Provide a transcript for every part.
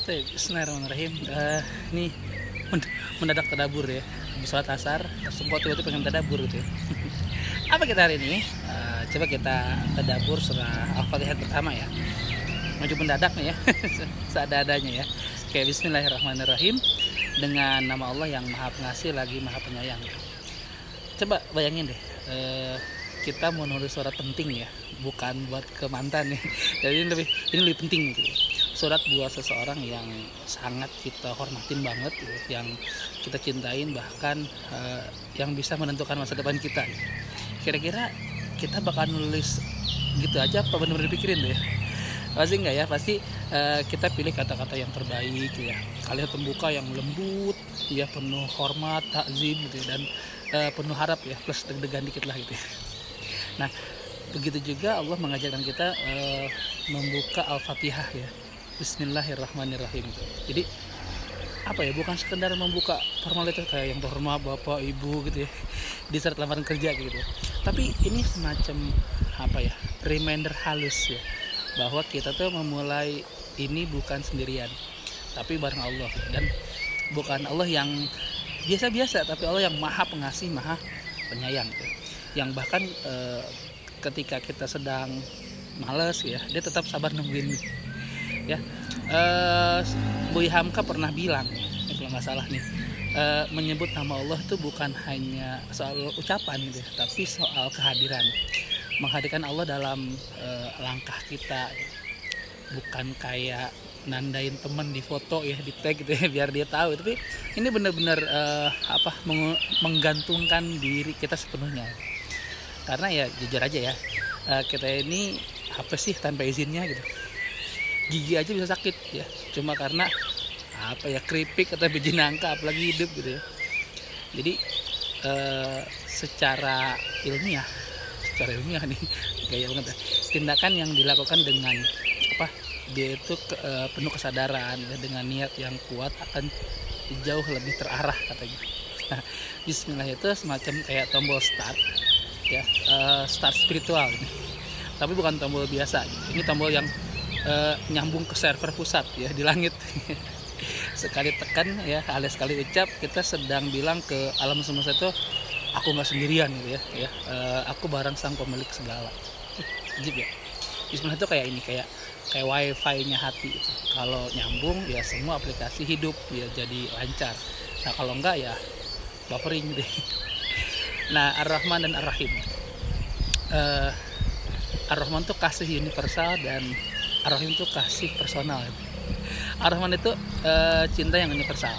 Bismillahirrahmanirrahim. Nih mendadak tadabur ya. Habis sholat asar, sempat tiba-tiba pengen tadabur gitu ya. Apa kita hari ini? Coba kita tadabur surah Al-Fatihah pertama ya. Maju mendadak nih ya, seadanya ya. Kayak Bismillahirrahmanirrahim, dengan nama Allah yang Maha Pengasih lagi Maha Penyayang. Coba bayangin deh, kita mau nulis surat penting ya, bukan buat ke mantan ya. Jadi ini lebih penting gitu. Surat buat seseorang yang sangat kita hormatin banget gitu, yang kita cintain, bahkan yang bisa menentukan masa depan kita. Kira-kira kita bakal nulis gitu aja apa benar-benar dipikirin deh? Pasti enggak ya, pasti kita pilih kata-kata yang terbaik ya, kalimat pembuka yang lembut ya, penuh hormat, takzim gitu ya, dan penuh harap ya, plus deg-degan dikit lah gitu ya. Nah, begitu juga Allah mengajarkan kita membuka Al-Fatihah ya, Bismillahirrahmanirrahim gitu. Jadi apa ya, bukan sekedar membuka formalitas kayak yang terhormat Bapak Ibu gitu ya di saat lamaran kerja gitu, tapi ini semacam apa ya, reminder halus ya, bahwa kita tuh memulai ini bukan sendirian, tapi bareng Allah. Dan bukan Allah yang biasa-biasa, tapi Allah yang Maha Pengasih, Maha Penyayang gitu. Yang bahkan ketika kita sedang males ya, dia tetap sabar nungguin ya. Buya Hamka pernah bilang ya, kalau nggak salah nih, menyebut nama Allah itu bukan hanya soal ucapan gitu ya, tapi soal kehadiran, menghadirkan Allah dalam langkah kita, bukan kayak nandain temen di foto ya, di tag gitu ya biar dia tahu, tapi ini benar-benar menggantungkan diri kita sepenuhnya. Karena ya jujur aja ya, kita ini apa sih tanpa izinnya gitu, gigi aja bisa sakit ya, cuma karena apa ya, keripik atau biji nangka, apalagi hidup gitu ya. Jadi secara ilmiah nih gaya banget ya, tindakan yang dilakukan dengan apa, dia itu penuh kesadaran ya, dengan niat yang kuat akan jauh lebih terarah katanya. Nah, Bismillah itu semacam kayak tombol start ya, start spiritual ini. Tapi bukan tombol biasa, ini tombol yang nyambung ke server pusat ya di langit. Sekali tekan ya, alias sekali ucap, kita sedang bilang ke alam semesta itu, aku nggak sendirian gitu ya, aku bareng sang pemilik segala. Ajib ya. Bismillah itu kayak ini, kayak wifi-nya hati gitu. Kalau nyambung ya semua aplikasi hidup ya jadi lancar. Nah kalau enggak ya buffering deh. Nah, Ar-Rahman dan Ar-Rahim. Ar-Rahman tuh kasih universal dan Ar-Rahim tuh kasih personal. Ar-Rahman itu cinta yang universal.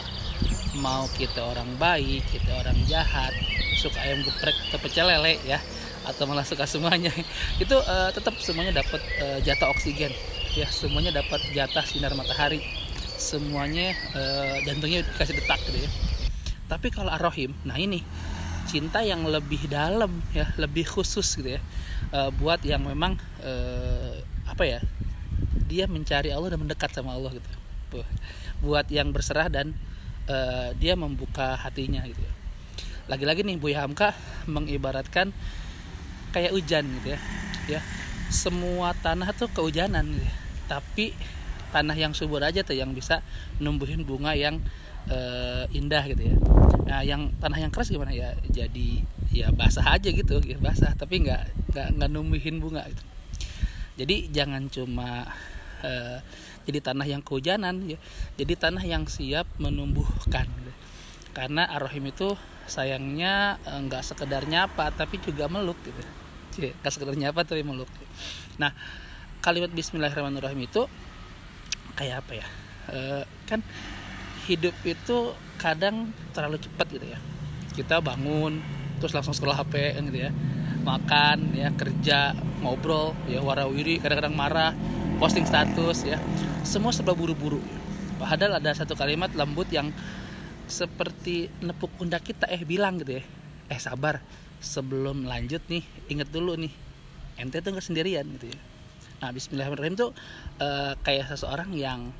Mau kita orang baik, kita orang jahat, suka ayam geprek atau pecel lele ya, atau malah suka semuanya, itu tetap semuanya dapat jatah oksigen ya, semuanya dapat jatah sinar matahari, semuanya jantungnya dikasih detak gitu ya. Tapi kalau Ar-Rahim, nah ini cinta yang lebih dalam ya, lebih khusus gitu ya, buat yang memang apa ya, dia mencari Allah dan mendekat sama Allah gitu, buat yang berserah dan dia membuka hatinya gitu ya. Lagi-lagi nih Buya Hamka mengibaratkan kayak hujan gitu ya, semua tanah tuh kehujanan gitu ya, tapi tanah yang subur aja tuh yang bisa numbuhin bunga yang indah gitu ya. Nah yang tanah yang keras gimana ya, jadi ya basah aja gitu ya, basah tapi nggak numbuhin bunga gitu. Jadi jangan cuma jadi tanah yang kehujanan ya, jadi tanah yang siap menumbuhkan gitu. Karena Ar-Rahim itu sayangnya nggak sekedar nyapa tapi juga meluk gitu, nggak sekedar nyapa tapi meluk. Nah kalimat Bismillahirrahmanirrahim itu kayak apa ya, kan hidup itu kadang terlalu cepat gitu ya, kita bangun terus langsung scroll HP gitu ya, makan ya, kerja, ngobrol ya, warawiri, kadang-kadang marah, posting status ya, semua serba buru-buru. Padahal ada satu kalimat lembut yang seperti nepuk pundak kita, bilang gitu ya, sabar, sebelum lanjut nih inget dulu nih, ente tuh nggak sendirian gitu ya. Nah Bismillahirrahmanirrahim tuh kayak seseorang yang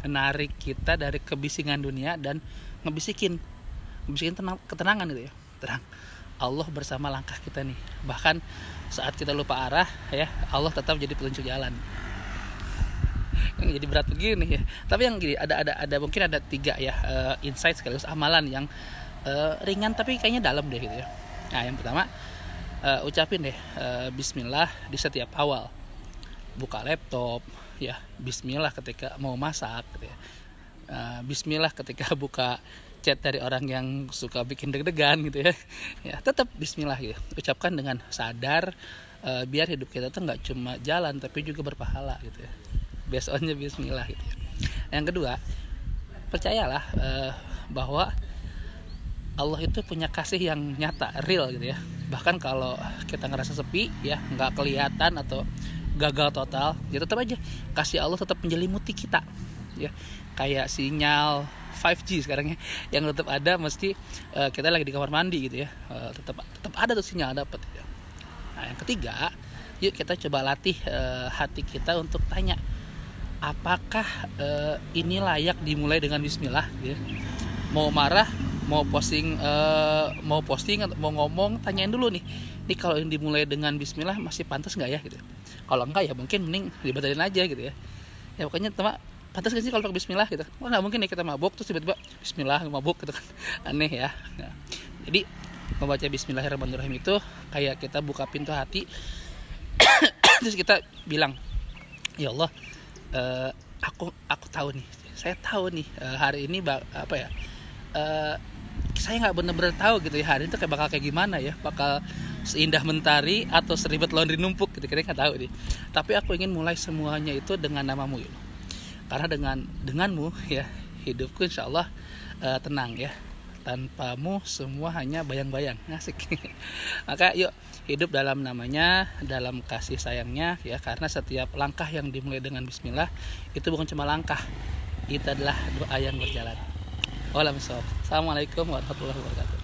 menarik kita dari kebisingan dunia dan ngebisikin ketenangan gitu ya, tenang, Allah bersama langkah kita nih. Bahkan saat kita lupa arah ya, Allah tetap jadi petunjuk jalan. Yang jadi berat begini ya. Tapi yang gini, ada mungkin ada 3 ya insight sekaligus amalan yang ringan tapi kayaknya dalam deh gitu ya. Nah, yang pertama, ucapin deh bismillah di setiap awal buka laptop ya, bismillah ketika mau masak gitu ya. Bismillah ketika buka chat dari orang yang suka bikin deg-degan gitu ya. Ya, tetap bismillah gitu. Ucapkan dengan sadar, biar hidup kita tuh nggak cuma jalan tapi juga berpahala gitu ya. Besoknya bismillah gitu ya. Yang kedua, percayalah bahwa Allah itu punya kasih yang nyata, real gitu ya. Bahkan kalau kita ngerasa sepi ya, nggak kelihatan atau gagal total, ya tetap aja kasih Allah tetap menyelimuti kita ya. Kayak sinyal 5G sekarang ya, yang tetap ada meski kita lagi di kamar mandi gitu ya. Tetap ada tuh sinyal dapat ya. Nah, yang ketiga, yuk kita coba latih hati kita untuk tanya, apakah ini layak dimulai dengan bismillah gitu ya. Mau marah, mau posting atau mau ngomong, tanyain dulu nih kalau yang dimulai dengan bismillah masih pantas nggak ya gitu. Kalau enggak ya mungkin mending dibatalin aja gitu ya. Ya pokoknya pantas gak sih kalau pakai bismillah gitu. Oh, nggak mungkin nih kita mabuk terus tiba-tiba bismillah mabuk gitu kan, aneh ya. Nah, jadi membaca bismillahirrahmanirrahim itu kayak kita buka pintu hati terus kita bilang, ya Allah, aku tahu nih, saya tahu nih hari ini saya nggak benar-benar tahu gitu ya, hari itu bakal kayak gimana ya, bakal seindah mentari atau seribet laundry numpuk gitu, kita nggak tahu nih. Tapi aku ingin mulai semuanya itu dengan namamu ya, karena denganmu ya hidupku insya Allah tenang ya, tanpamu semua hanya bayang-bayang, asik. Maka yuk hidup dalam namanya, dalam kasih sayangnya ya, karena setiap langkah yang dimulai dengan bismillah itu bukan cuma langkah, itu adalah doa yang berjalan. Assalamualaikum warahmatullahi wabarakatuh.